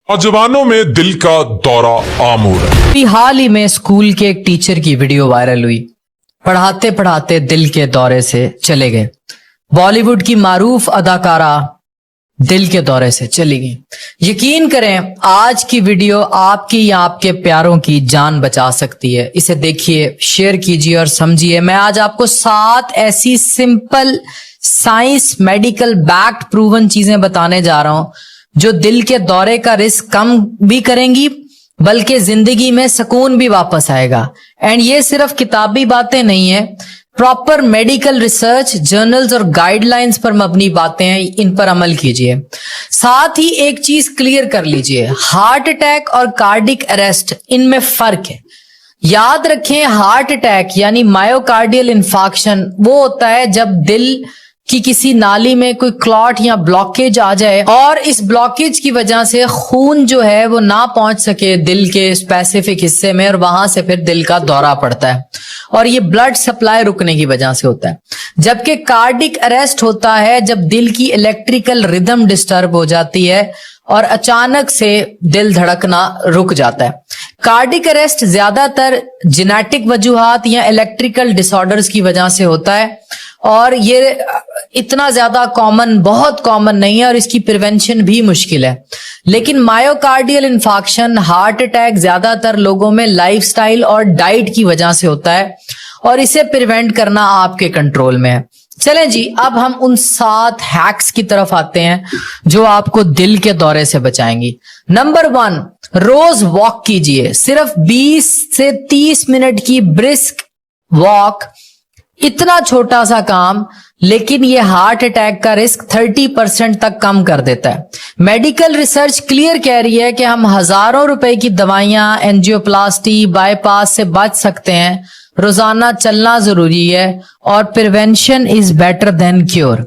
नौजवानों में दिल का दौरा आम हो रहा है। अभी हाल ही में स्कूल के एक टीचर की वीडियो वायरल हुई। पढ़ाते पढ़ाते दिल के दौरे से चले गए। बॉलीवुड की मारूफ अदाकारा दिल के दौरे से चली गई। यकीन करें, आज की वीडियो आपकी या आपके प्यारों की जान बचा सकती है। इसे देखिए, शेयर कीजिए और समझिए। मैं आज आपको 7 ऐसी simple science medical backed proven चीजें बताने जा रहा हूं जो दिल के दौरे का रिस्क कम भी करेंगी, बल्कि जिंदगी में सुकून भी वापस आएगा। एंड ये सिर्फ किताबी बातें नहीं है, प्रॉपर मेडिकल रिसर्च, जर्नल्स और गाइडलाइंस पर मबनी बातें हैं। इन पर अमल कीजिए। साथ ही एक चीज क्लियर कर लीजिए, हार्ट अटैक और कार्डिक अरेस्ट, इनमें फर्क है। याद रखें, हार्ट अटैक यानी मायोकार्डियल इंफार्क्शन वो होता है जब दिल कि किसी नाली में कोई क्लॉट या ब्लॉकेज आ जाए और इस ब्लॉकेज की वजह से खून जो है वो ना पहुंच सके दिल के स्पेसिफिक हिस्से में, और वहां से फिर दिल का दौरा पड़ता है और ये ब्लड सप्लाई रुकने की वजह से होता है। जबकि कार्डिक अरेस्ट होता है जब दिल की इलेक्ट्रिकल रिदम डिस्टर्ब हो जाती है और अचानक से दिल धड़कना रुक जाता है। कार्डिक अरेस्ट ज्यादातर जेनेटिक वजूहात या इलेक्ट्रिकल डिसऑर्डर्स की वजह से होता है और ये इतना ज्यादा कॉमन, बहुत कॉमन नहीं है और इसकी प्रिवेंशन भी मुश्किल है। लेकिन मायोकार्डियल इंफार्क्शन, हार्ट अटैक ज्यादातर लोगों में लाइफस्टाइल और डाइट की वजह से होता है और इसे प्रिवेंट करना आपके कंट्रोल में है। चलें जी, अब हम उन 7 हैक्स की तरफ आते हैं जो आपको दिल के दौरे से बचाएंगी। नंबर 1, रोज वॉक कीजिए। सिर्फ 20 से 30 मिनट की ब्रिस्क वॉक, इतना छोटा सा काम, लेकिन ये हार्ट अटैक का रिस्क 30% तक कम कर देता है। मेडिकल रिसर्च क्लियर कह रही है कि हम हजारों रुपए की दवाइयां, एंजियोप्लास्टी, बाईपास से बच सकते हैं। रोजाना चलना जरूरी है और prevention is better than cure.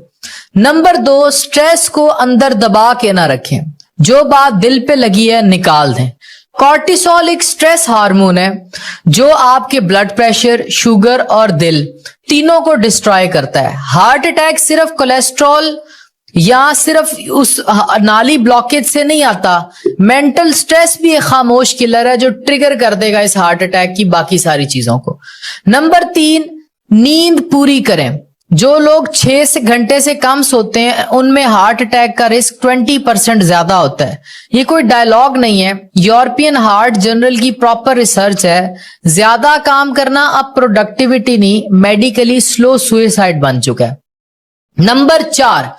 Number 2, stress को अंदर दबा के ना रखें। जो बात दिल पे लगी है निकाल दें। कॉर्टिसोल एक स्ट्रेस हार्मोन है जो आपके ब्लड प्रेशर, शुगर और दिल तीनों को डिस्ट्रॉय करता है। हार्ट अटैक सिर्फ कोलेस्ट्रॉल या सिर्फ उस नाली ब्लॉकेज से नहीं आता। मेंटल स्ट्रेस भी एक खामोश किलर है जो ट्रिगर कर देगा इस हार्ट अटैक की बाकी सारी चीजों को। नंबर 3, नींद पूरी करें। जो लोग 6 घंटे से कम सोते हैं उनमें हार्ट अटैक का रिस्क 20% ज्यादा होता है। ये कोई डायलॉग नहीं है, यूरोपियन हार्ट जर्नल की प्रॉपर रिसर्च है। ज्यादा काम करना अब प्रोडक्टिविटी नहीं, मेडिकली स्लो सुसाइड बन चुका है। नंबर 4,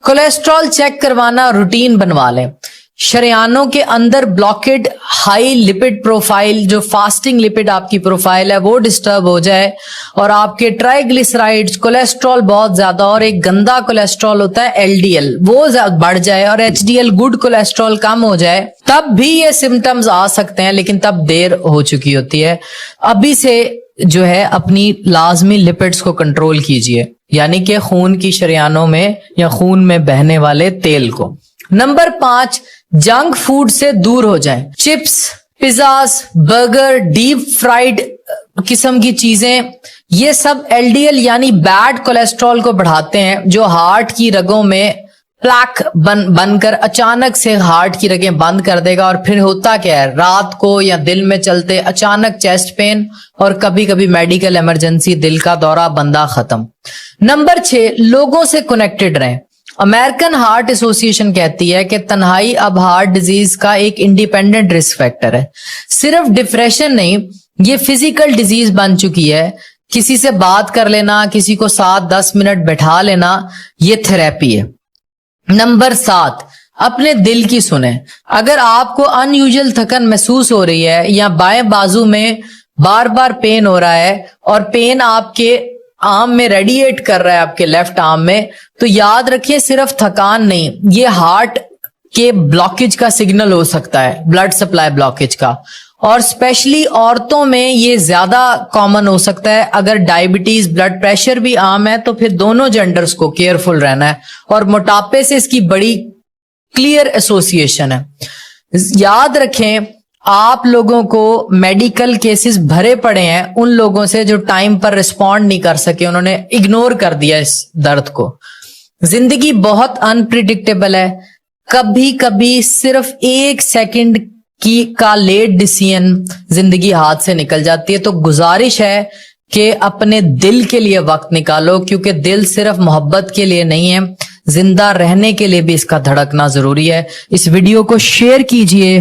कोलेस्ट्रॉल चेक करवाना रूटीन बनवा लें। शरियानों के अंदर ब्लॉकेड हाई लिपिड प्रोफाइल, जो फास्टिंग लिपिड आपकी प्रोफाइल है, वो डिस्टर्ब हो जाए और आपके ट्राइग्लिसराइड्स, कोलेस्ट्रॉल बहुत ज्यादा और एक गंदा कोलेस्ट्रॉल होता है एलडीएल, वो बढ़ जाए और एचडीएल गुड कोलेस्ट्रॉल कम हो जाए, तब भी ये सिम्टम्स आ सकते हैं, लेकिन तब देर हो चुकी होती है। अभी से जो है अपनी लाजमी लिपिड्स को कंट्रोल कीजिए, यानी कि खून की शरियानों में या खून में बहने वाले तेल को। नंबर 5, जंक फूड से दूर हो जाएं। Chips, pizzas, burger, deep fried किस्म की चीजें, ये सब एलडीएल यानी बैड कोलेस्ट्रॉल को बढ़ाते हैं, जो हार्ट की रगों में प्लैक बनकर अचानक से हार्ट की रगें बंद कर देगा। और फिर होता क्या है, रात को या दिल में चलते अचानक चेस्ट पेन और कभी कभी मेडिकल इमरजेंसी, दिल का दौरा, बंदा खत्म। नंबर 6, लोगों से कनेक्टेड रहें। अमेरिकन हार्ट एसोसिएशन कहती है कि तन्हाई अब हार्ट डिजीज का एक इंडिपेंडेंट रिस्क फैक्टर है। सिर्फ डिप्रेशन नहीं, ये फिजिकल डिजीज बन चुकी है। किसी से बात कर लेना, किसी को 7-10 मिनट बैठा लेना, ये थेरेपी है। नंबर 7, अपने दिल की सुने। अगर आपको अनयूजुअल थकन महसूस हो रही है या बाएं बाजू में बार बार पेन हो रहा है और पेन आपके आर्म में रेडिएट कर रहा है, आपके लेफ्ट आर्म में, तो याद रखिए सिर्फ थकान नहीं, ये हार्ट के ब्लॉकेज का सिग्नल हो सकता है, ब्लड सप्लाई ब्लॉकेज का। और स्पेशली औरतों में ये ज्यादा कॉमन हो सकता है। अगर डायबिटीज, ब्लड प्रेशर भी आम है तो फिर दोनों जेंडर्स को केयरफुल रहना है। और मोटापे से इसकी बड़ी क्लियर एसोसिएशन है। याद रखें, आप लोगों को मेडिकल केसेस भरे पड़े हैं उन लोगों से जो टाइम पर रिस्पॉन्ड नहीं कर सके, उन्होंने इग्नोर कर दिया इस दर्द को। जिंदगी बहुत अनप्रिडिक्टेबल है। कभी कभी सिर्फ 1 सेकंड का लेट डिसीजन जिंदगी हाथ से निकल जाती है। तो गुजारिश है कि अपने दिल के लिए वक्त निकालो, क्योंकि दिल सिर्फ मोहब्बत के लिए नहीं है, जिंदा रहने के लिए भी इसका धड़कना जरूरी है। इस वीडियो को शेयर कीजिए,